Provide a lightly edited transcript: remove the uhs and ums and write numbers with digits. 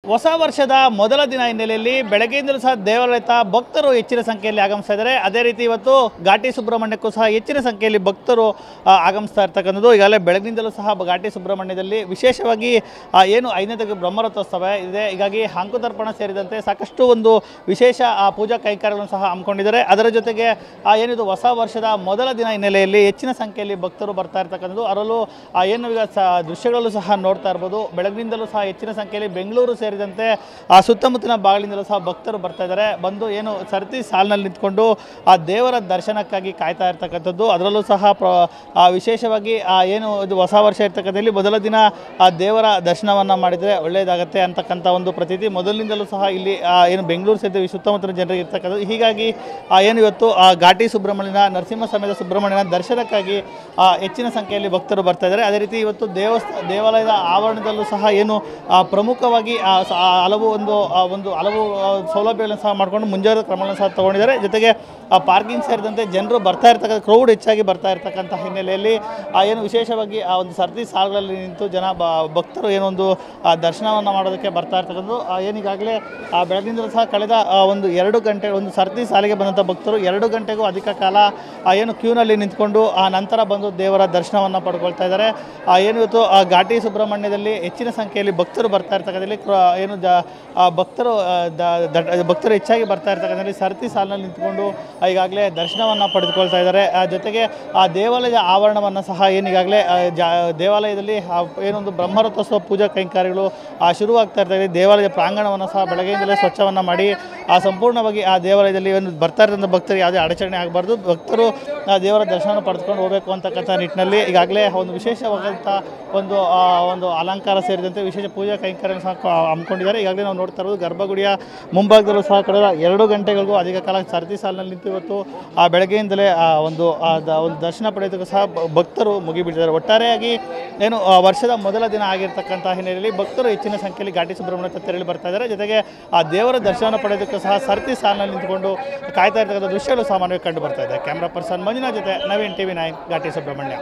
ಹೊಸ ವರ್ಷದ ಮೊದಲ ದಿನ ಹಿನ್ನೆಲೆಯಲ್ಲಿ ಬೆಳಗ್ಗೆಯಿಂದಲೂ ಸಹ ದೇವಾಲಯದ ಭಕ್ತರು ಹೆಚ್ಚಿನ ಸಂಖ್ಯೆಯಲ್ಲಿ ಆಗಮಿಸ್ತಾ ಇದ್ದಾರೆ. ಅದೇ ರೀತಿ ಇವತ್ತು ಘಾಟಿ ಸುಬ್ರಹ್ಮಣ್ಯಕ್ಕೂ ಸಹ ಹೆಚ್ಚಿನ ಸಂಖ್ಯೆಯಲ್ಲಿ ಭಕ್ತರು ಆಗಮಿಸ್ತಾ ಇರ್ತಕ್ಕಂಥದ್ದು. ಈಗಾಗಲೇ ಬೆಳಗ್ಗಿನಿಂದಲೂ ಸಹ ಘಾಟಿ ಸುಬ್ರಹ್ಮಣ್ಯದಲ್ಲಿ ವಿಶೇಷವಾಗಿ ಏನು 5ನೇ ಬ್ರಹ್ಮರಥೋತ್ಸವ ಇದೆ. ಹೀಗಾಗಿ ಅಂಕುತರ್ಪಣ ಸೇರಿದಂತೆ ಸಾಕಷ್ಟು ಒಂದು ವಿಶೇಷ ಪೂಜಾ ಕೈಂಕರ್ಯಗಳನ್ನು ಸಹ ಹಮ್ಮಿಕೊಂಡಿದ್ದಾರೆ. ಅದರ ಜೊತೆಗೆ ಏನಿದು ಹೊಸ ವರ್ಷದ ಮೊದಲ ದಿನ ಹಿನ್ನೆಲೆಯಲ್ಲಿ ಹೆಚ್ಚಿನ ಸಂಖ್ಯೆಯಲ್ಲಿ ಭಕ್ತರು ಬರ್ತಾ ಇರ್ತಕ್ಕಂಥದ್ದು. ಅದರಲ್ಲೂ ಏನು ಈಗ ದೃಶ್ಯಗಳಲ್ಲೂ ಸಹ ನೋಡ್ತಾ ಇರ್ಬೋದು. ಬೆಳಗ್ಗಿನಿಂದಲೂ ಸಹ ಹೆಚ್ಚಿನ ಸಂಖ್ಯೆಯಲ್ಲಿ ಬೆಂಗಳೂರು ಸೇರಿದಂತೆ ಸುತ್ತಮುತ್ತಲಿನ ಭಾಗಗಳಿಂದಲೂ ಸಹ ಭಕ್ತರು ಬರ್ತಾ ಇದ್ದಾರೆ. ಬಂದು ಏನು ಸರತಿ ಸಾಲಿನಲ್ಲಿ ನಿಂತ್ಕೊಂಡು ಆ ದೇವರ ದರ್ಶನಕ್ಕಾಗಿ ಕಾಯ್ತಾ ಇರ್ತಕ್ಕಂಥದ್ದು. ಅದರಲ್ಲೂ ಸಹ ವಿಶೇಷವಾಗಿ ಏನು ಇದು ಹೊಸ ವರ್ಷ ಇರ್ತಕ್ಕಂಥಲ್ಲಿ ಮೊದಲ ದಿನ ಆ ದೇವರ ದರ್ಶನವನ್ನು ಮಾಡಿದರೆ ಒಳ್ಳೆಯದಾಗತ್ತೆ ಅಂತಕ್ಕಂಥ ಒಂದು ಪ್ರತೀತಿ ಮೊದಲಿನಿಂದಲೂ ಸಹ ಇಲ್ಲಿ ಏನು ಬೆಂಗಳೂರು ಸೇರಿದ ಸುತ್ತಮುತ್ತಲಿನ ಜನರಿಗೆ ಇರ್ತಕ್ಕಂಥದ್ದು. ಹೀಗಾಗಿ ಏನು ಇವತ್ತು ಘಾಟಿ ಸುಬ್ರಹ್ಮಣ್ಯನ ನರಸಿಂಹ ಸಮೇತ ಸುಬ್ರಹ್ಮಣ್ಯನ ದರ್ಶನಕ್ಕಾಗಿ ಹೆಚ್ಚಿನ ಸಂಖ್ಯೆಯಲ್ಲಿ ಭಕ್ತರು ಬರ್ತಾ ಇದ್ದಾರೆ. ಅದೇ ರೀತಿ ಇವತ್ತು ದೇವಾಲಯದ ಆವರಣದಲ್ಲೂ ಸಹ ಏನು ಪ್ರಮುಖವಾಗಿ ಹಲವು ಹಲವು ಸೌಲಭ್ಯಗಳನ್ನು ಸಹ ಮಾಡಿಕೊಂಡು ಮುಂಜಾಗ್ರತಾ ಕ್ರಮಗಳನ್ನು ಸಹ ತಗೊಂಡಿದ್ದಾರೆ. ಜೊತೆಗೆ ಪಾರ್ಕಿಂಗ್ ಸೇರಿದಂತೆ ಜನರು ಬರ್ತಾ ಇರ್ತಕ್ಕಂಥ ಕ್ರೌಡ್ ಹೆಚ್ಚಾಗಿ ಬರ್ತಾ ಇರ್ತಕ್ಕಂಥ ಹಿನ್ನೆಲೆಯಲ್ಲಿ ಏನು ವಿಶೇಷವಾಗಿ ಒಂದು ಸರತಿ ಸಾಲುಗಳಲ್ಲಿ ನಿಂತು ಭಕ್ತರು ಏನೊಂದು ದರ್ಶನವನ್ನು ಮಾಡೋದಕ್ಕೆ ಬರ್ತಾ ಇರ್ತಕ್ಕಂಥದ್ದು. ಏನೀಗಾಗಲೇ ಬೆಳಗ್ಗಿನಿಂದಲೂ ಸಹ ಕಳೆದ ಒಂದು 2 ಗಂಟೆ ಒಂದು ಸರತಿ ಸಾಲಿಗೆ ಬಂದಂಥ ಭಕ್ತರು 2 ಗಂಟೆಗೂ ಅಧಿಕ ಕಾಲ ಏನು ಕ್ಯೂನಲ್ಲಿ ನಿಂತ್ಕೊಂಡು ನಂತರ ಬಂದು ದೇವರ ದರ್ಶನವನ್ನು ಪಡ್ಕೊಳ್ತಾ ಇದ್ದಾರೆ. ಏನು ಇವತ್ತು ಘಾಟಿ ಸುಬ್ರಹ್ಮಣ್ಯದಲ್ಲಿ ಹೆಚ್ಚಿನ ಸಂಖ್ಯೆಯಲ್ಲಿ ಭಕ್ತರು ಬರ್ತಾ ಇರ್ತಕ್ಕಂಥಲ್ಲಿ ಏನು ಭಕ್ತರು ಹೆಚ್ಚಾಗಿ ಬರ್ತಾ ಇರ್ತಕ್ಕಂಥಲ್ಲಿ ಸರತಿ ಸಾಲಿನಲ್ಲಿ ನಿಂತ್ಕೊಂಡು ಈಗಾಗಲೇ ದರ್ಶನವನ್ನು ಪಡೆದುಕೊಳ್ತಾ ಇದ್ದಾರೆ. ಜೊತೆಗೆ ದೇವಾಲಯದ ಆವರಣವನ್ನು ಸಹ ಏನೀಗಾಗಲೇ ದೇವಾಲಯದಲ್ಲಿ ಏನೊಂದು ಬ್ರಹ್ಮರಥೋತ್ಸವ ಪೂಜಾ ಕೈಂಕರ್ಯಗಳು ಶುರುವಾಗ್ತಾ ಇರ್ತದೆ. ದೇವಾಲಯದ ಪ್ರಾಂಗಣವನ್ನು ಸಹ ಬೆಳಗ್ಗೆಯಿಂದಲೇ ಸ್ವಚ್ಛವನ್ನು ಮಾಡಿ ಸಂಪೂರ್ಣವಾಗಿ ಆ ದೇವಾಲಯದಲ್ಲಿ ಒಂದು ಬರ್ತಾ ಇರೋಂಥ ಭಕ್ತರಿಗೆ ಯಾವುದೇ ಅಡಚಣೆ ಆಗಬಾರ್ದು, ಭಕ್ತರು ದೇವರ ದರ್ಶನ ಪಡೆದುಕೊಂಡು ಹೋಗಬೇಕು ಅಂತಕ್ಕಂಥ ನಿಟ್ಟಿನಲ್ಲಿ ಈಗಾಗಲೇ ಒಂದು ವಿಶೇಷವಾದಂಥ ಒಂದು ಅಲಂಕಾರ ಸೇರಿದಂತೆ ವಿಶೇಷ ಪೂಜಾ ಕೈಂಕರ್ಯವನ್ನು ಸಹ ಹಮ್ಮಿಕೊಂಡಿದ್ದಾರೆ. ಈಗಾಗಲೇ ನಾವು ನೋಡ್ತಾ ಇರೋದು ಗರ್ಭಗುಡಿಯ ಮುಂಭಾಗದಲ್ಲೂ ಸಹ ಕಳೆದ 2 ಗಂಟೆಗಳಿಗೂ ಅಧಿಕ ಕಾಲ ಸರತಿ ಸಾಲಿನಲ್ಲಿ ನಿಂತು ಇವತ್ತು ಬೆಳಗ್ಗೆಯಿಂದಲೇ ಒಂದು ದರ್ಶನ ಪಡೆಯೋದಕ್ಕೂ ಸಹ ಭಕ್ತರು ಮುಗಿಬಿಟ್ಟಿದ್ದಾರೆ. ಒಟ್ಟಾರೆಯಾಗಿ ಏನು ವರ್ಷದ ಮೊದಲ ದಿನ ಆಗಿರ್ತಕ್ಕಂಥ ಹಿನ್ನೆಲೆಯಲ್ಲಿ ಭಕ್ತರು ಹೆಚ್ಚಿನ ಸಂಖ್ಯೆಯಲ್ಲಿ ಘಾಟಿ ಸುಬ್ರಹ್ಮಣ್ಯ ತೆರಳಿ ಬರ್ತಾ ಇದ್ದಾರೆ. ಜೊತೆಗೆ ದೇವರ ದರ್ಶನ ಪಡೆಯೋದಕ್ಕೂ ಸಹ ಸರತಿ ಸಾಲಿನಲ್ಲಿ ನಿಂತುಕೊಂಡು ಕಾಯ್ತಾ ಇರ್ತಕ್ಕಂಥ ದೃಶ್ಯಗಳು ಸಾಮಾನ್ಯವಾಗಿ ಕಂಡು ಬರ್ತಾ ಇದೆ. ಕ್ಯಾಮ್ರಾ ಪರ್ಸನ್ ಮಂಜುನಾಥ್ ಜೊತೆ ನವೀನ್ TV9 ಘಾಟಿ ಸುಬ್ರಹ್ಮಣ್ಯ.